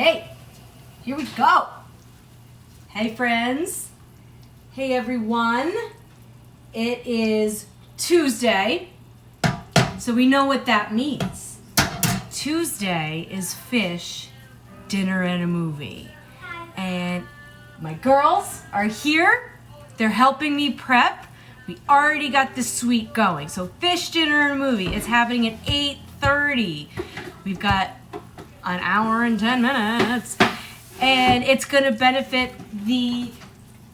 Okay, here we go. Hey friends. Hey everyone. It is Tuesday, so we know what that means. Tuesday is Phish Dinner and a Movie. And my girls are here. They're helping me prep. We already got the suite going. So Phish Dinner and a Movie is happening at 8:30. We've got an hour and 10 minutes. And it's going to benefit the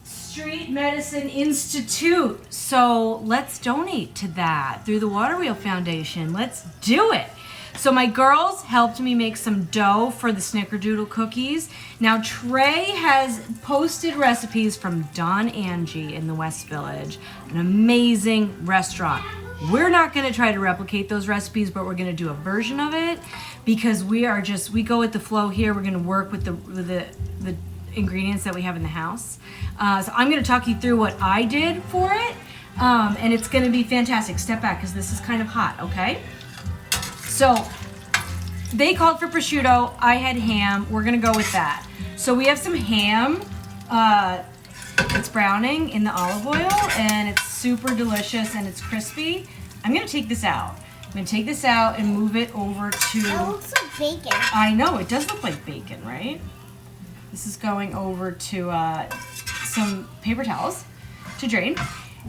Street Medicine Institute. So let's donate to that through the Water Wheel Foundation. Let's do it. So my girls helped me make some dough for the snickerdoodle cookies. Now Trey has posted recipes from Don Angie in the West Village, an amazing restaurant. We're not going to try to replicate those recipes, but we're going to do a version of it because we go with the flow here. We're going to work with the ingredients that we have in the house. So I'm going to talk you through what I did for it, and it's going to be fantastic. Step back because this is kind of hot, okay? So they called for prosciutto. I had ham. We're going to go with that. So we have some ham. It's browning in the olive oil, and it's super delicious, and it's crispy. I'm going to take this out. I'm going to take this out and move it over to... It looks like bacon. I know. It does look like bacon, right? This is going over to some paper towels to drain.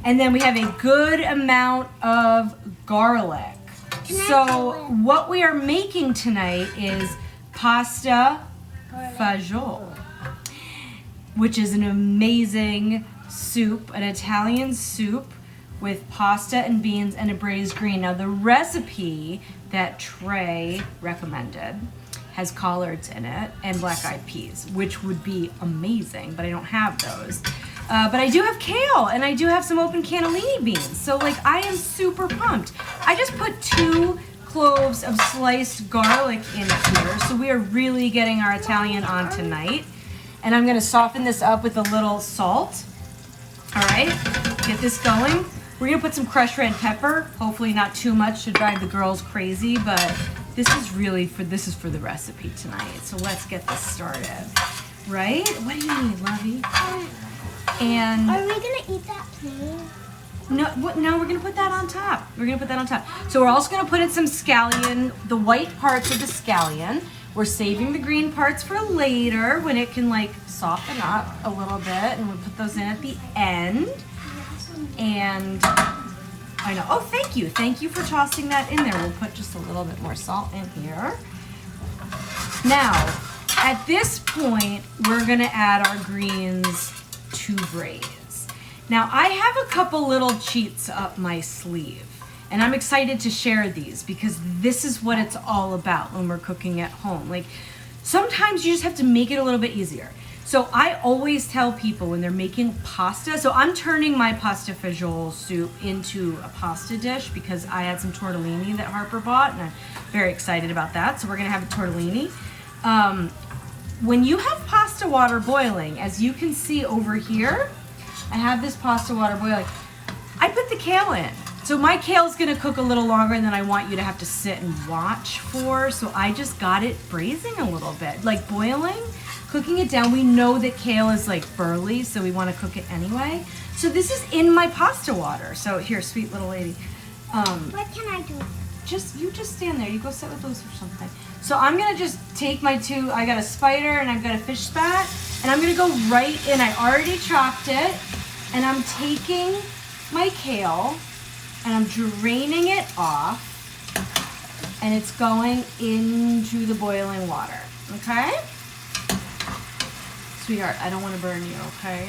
And then we have a good amount of garlic. So what we are making tonight is pasta Fagiole, which is an amazing soup, an Italian soup with pasta and beans and a braised green. Now the recipe that Trey recommended has collards in it and black-eyed peas, which would be amazing, but I don't have those. But I do have kale, and I do have some open cannellini beans. So like, I am super pumped. I just put 2 cloves of sliced garlic in here, so we are really getting our Italian on tonight. And I'm gonna soften this up with a little salt. All right, get this going. We're gonna put some crushed red pepper, hopefully not too much to drive the girls crazy, but this is for the recipe tonight. So let's get this started, right? What do you need, lovey? And are we gonna eat that plain? no, we're gonna put that on top. We're gonna put that on top. So we're also gonna put in some scallion, the white parts of the scallion. We're saving the green parts for later when it can like soften up a little bit, and we'll put those in at the end. And I know, oh, thank you for tossing that in there. We'll put just a little bit more salt in here. Now, at this point, we're gonna add our greens to braise. Now, I have a couple little cheats up my sleeve, and I'm excited to share these because this is what it's all about when we're cooking at home. Like, sometimes you just have to make it a little bit easier. So I always tell people when they're making pasta, so I'm turning my pasta Fagiole soup into a pasta dish because I had some tortellini that Harper bought, and I'm very excited about that. So we're gonna have a tortellini. When you have pasta water boiling, as you can see over here, I have this pasta water boiling. I put the kale in. So my kale is gonna cook a little longer than I want you to have to sit and watch for. So I just got it braising a little bit, like boiling, cooking it down. We know that kale is like burly, so we wanna cook it anyway. So this is in my pasta water. So here, sweet little lady. What can I do? You just stand there. You go sit with those or something. So I'm gonna just take my 2, I got a spider and I've got a fish spat, and I'm gonna go right in. I already chopped it, and I'm taking my kale and I'm draining it off, and it's going into the boiling water, okay? Sweetheart, I don't wanna burn you, okay?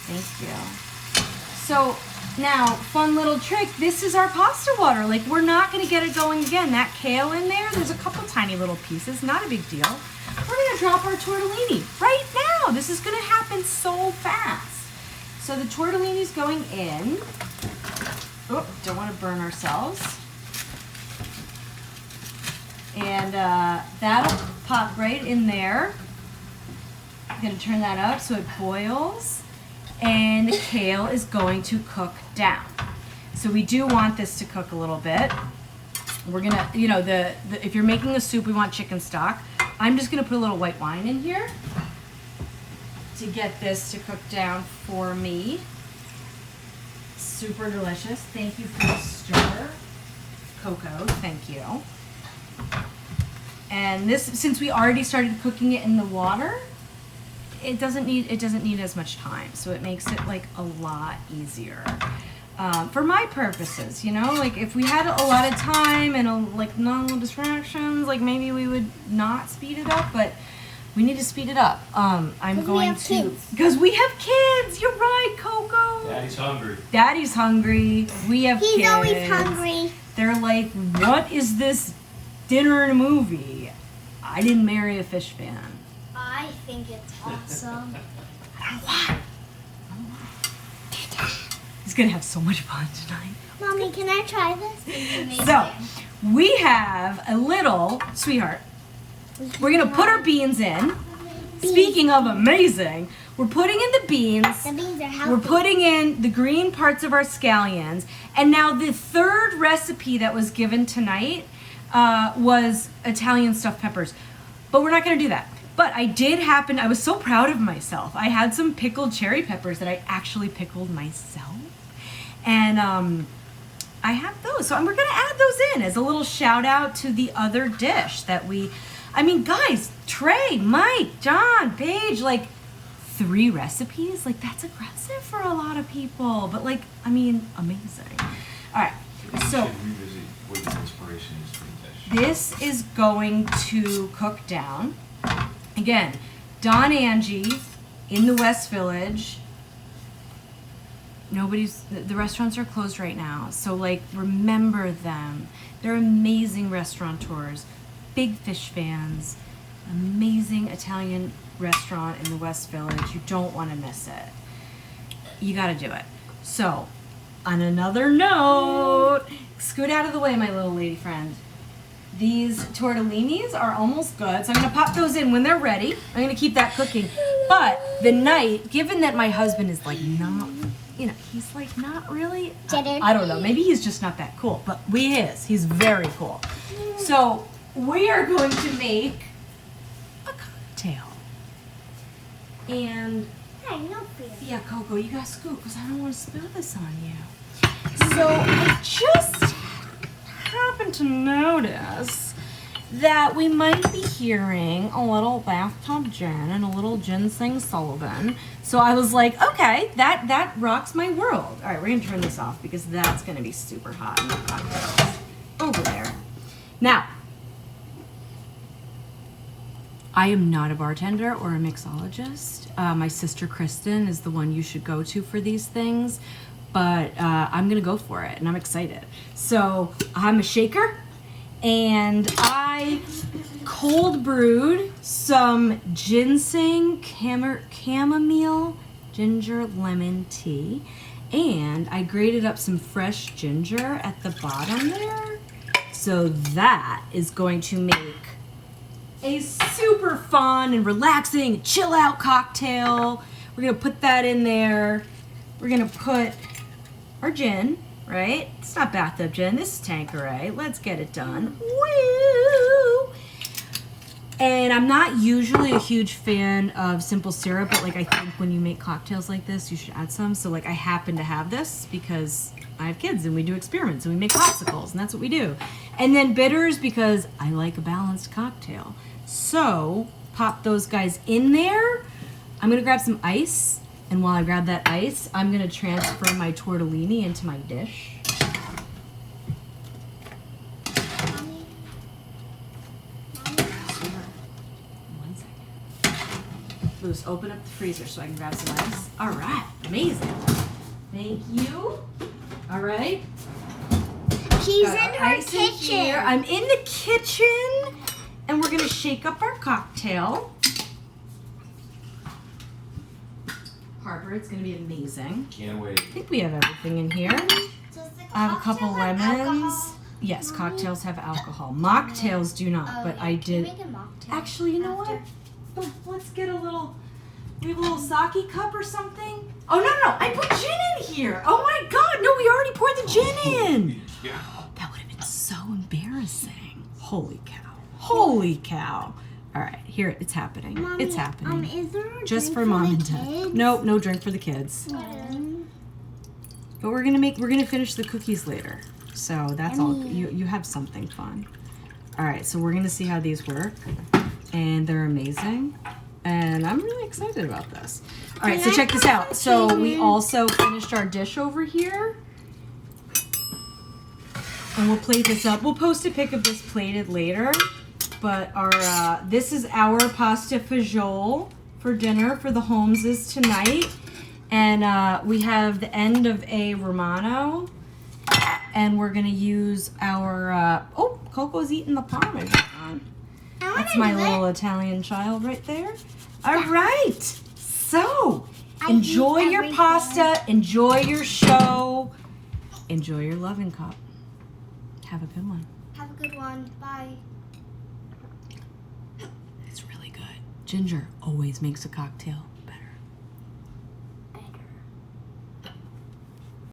Thank you. So now, fun little trick, this is our pasta water. Like, we're not gonna get it going again. That kale in there's a couple tiny little pieces, not a big deal. We're gonna drop our tortellini right now. This is gonna happen so fast. So the tortellini's going in. Oh, don't wanna burn ourselves. And that'll pop right in there. I'm gonna turn that up so it boils. And the kale is going to cook down. So we do want this to cook a little bit. We're gonna, if you're making a soup, we want chicken stock. I'm just gonna put a little white wine in here to get this to cook down for me. Super delicious. Thank you for the stir, Coco. Thank you. And this, since we already started cooking it in the water, it doesn't need as much time, so it makes it like a lot easier. For my purposes, you know, like if we had a lot of time and like no distractions, like maybe we would not speed it up, but we need to speed it up. I'm going to, because we have kids. You're right, Coco. Daddy's hungry. Daddy's hungry. We have kids. He's always hungry. They're like, what is this dinner and a movie? I didn't marry a Phish fan. I think it's awesome. I don't know why. He's gonna have so much fun tonight. Mommy, can I try this? So, we have a little, sweetheart, we're gonna put our beans in. Speaking of amazing, we're putting in the beans. The beans are healthy. We're putting in the green parts of our scallions. And now the third recipe that was given tonight was Italian stuffed peppers. But we're not gonna do that. But I was so proud of myself. I had some pickled cherry peppers that I actually pickled myself. And I have those. So we're gonna add those in as a little shout out to the other dish that guys, Trey, Mike, John, Paige, like 3 recipes, like that's aggressive for a lot of people, but amazing. All right, so Revisit what the inspiration is for the dish. this is going to cook down. Again, Don Angie in the West Village. The restaurants are closed right now, so remember them. They're amazing restaurateurs, big Phish fans, amazing Italian restaurant in the West Village. You don't want to miss it. You got to do it. So, on another note, scoot out of the way, my little lady friend. These tortellinis are almost good, so I'm going to pop those in when they're ready. I'm going to keep that cooking. But the night, given that my husband is not, he's not really, I don't know, maybe he's just not that cool, but he is. He's very cool. So we are going to make a cocktail. And Hey, no fear. yeah, Coco, you got to scoop because I don't want to spill this on you. So I just happened to notice that we might be hearing a little bathtub gin and a little ginseng Sullivan. So I was like, okay, that rocks my world. All right, we're gonna turn this off because that's gonna be super hot in the cocktails over there. Now, I am not a bartender or a mixologist. My sister Kristen is the one you should go to for these things, but I'm gonna go for it and I'm excited. So I'm a shaker and I cold brewed some ginseng chamomile ginger lemon tea, and I grated up some fresh ginger at the bottom there. So that is going to make a super fun and relaxing chill out cocktail. We're gonna put that in there. We're gonna put our gin, right? It's not bathtub gin, this is Tanqueray. Let's get it done. Woo! And I'm not usually a huge fan of simple syrup, but I think when you make cocktails like this, you should add some. So I happen to have this because I have kids and we do experiments and we make popsicles and that's what we do. And then bitters because I like a balanced cocktail. So pop those guys in there. I'm gonna grab some ice, and while I grab that ice, I'm gonna transfer my tortellini into my dish. One second. Luce, open up the freezer so I can grab some ice. All right, amazing. Thank you. All right. She's Got in our her ice in kitchen. here. I'm in the kitchen, and we're gonna shake up our cocktail. Harper, it's gonna be amazing. Can't wait. I think we have everything in here. I have a couple lemons. Yes, cocktails have alcohol. Mocktails do not, but I did. Actually, you know what? Let's get a little. We have a little sake cup or something. Oh no! I put gin in here. Oh my God! No, we already poured the gin in. Yeah. That would have been so embarrassing. Holy cow! Holy cow! All right, here it's happening. Mommy, it's happening. Is there a Just drink for mom the and dad. kids? Nope, no drink for the kids. But we're gonna finish the cookies later. So that's all. You have something fun. All right, so we're gonna see how these work, and they're amazing, and I'm really excited about this. All right, so check this out. So we also finished our dish over here, and we'll plate this up. We'll post a pic of this plated later, but our this is our pasta fagiole for dinner for the Holmeses tonight. And we have the end of a Romano, and we're gonna use our, oh, Coco's eating the Parmesan. That's my little Italian child right there. All right, so enjoy your pasta, enjoy your show, enjoy your loving cup. Have a good one. Have a good one. Bye. It's really good. Ginger always makes a cocktail.